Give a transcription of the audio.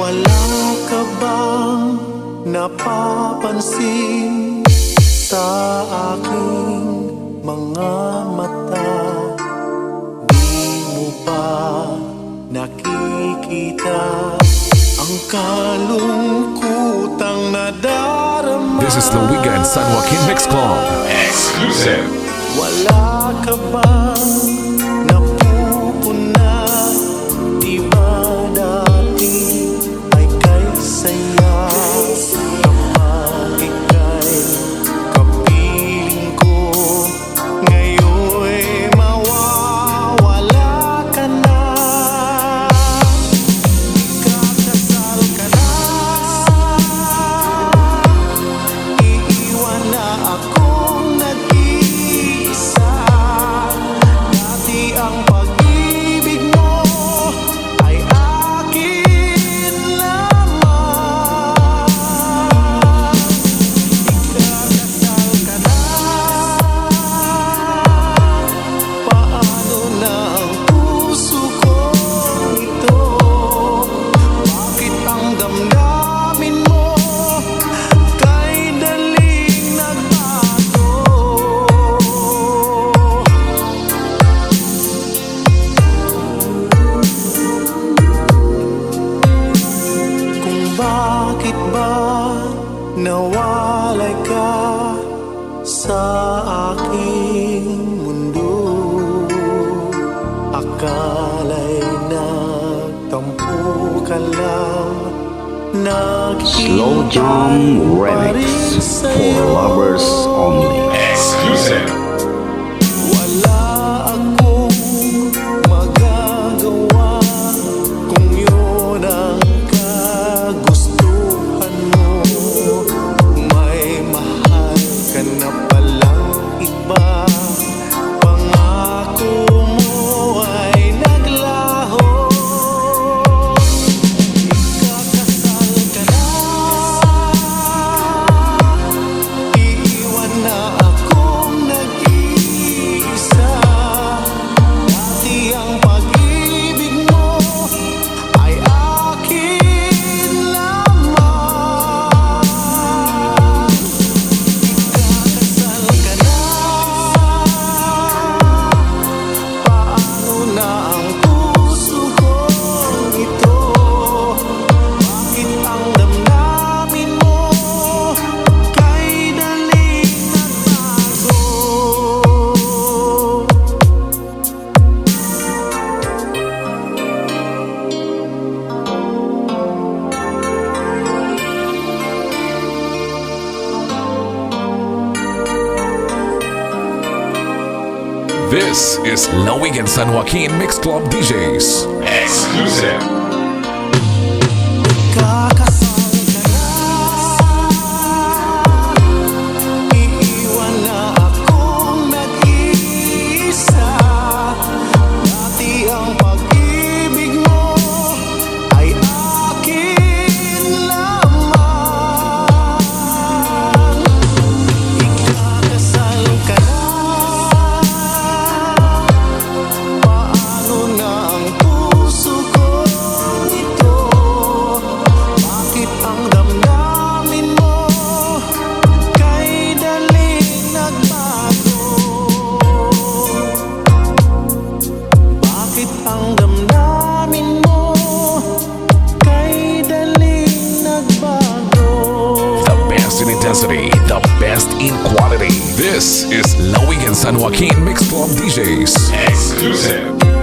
Wala ka bang napapansin sa aking mga mata? Di mo pa nakikita ang kalungkutang nadarama. This is the Weekend San Joaquin Mix Club exclusive. Wala ka bang napupuna? Di ba dati ay kay saya? Kapag ika'y kapiling ko, ngayon'y mawawala ka na. Ikakasal ka na, iiwan na akong nag-iisa. Dati ang pag-ibig mo ay akin lamang. Ikakasal ka na, paano na ang puso ko ito? Bakit ang damdamin mo kay daling nagbago? Kung bakit ba nawalay ka sa aking mundo? Akala'y nagtampo ka lang, Slow Jam Remix for lovers only. Exclusive. Wala akong magagawa kung yun ang kagustuhan mo. May mahal ka na palang iba, pangako mo ay naglaho. Ikakasal ka na, iiwan na akong nag-iisa. Dati ang pag-ibig mo ay akin lamang. Ikakasal ka na, paano na ang puso ko ito? Bakit ang damdamin mo kay daling nagbago? This is La Weekend San Joaquin Mix Club DJs exclusive. Kakasal ka na, iiwan na akong nag-iisa. Dati ang pag-ibig mo ay akin lamang. Ikakasal ka na, paano na ang puso ko ito? Bakit ang damdamin mo kay daling nagbago? Bakit ang damdamin mo kay daling nagbago? The best in intensity, the best in quality. This is La Weekend San Joaquin Mix Club DJs exclusive.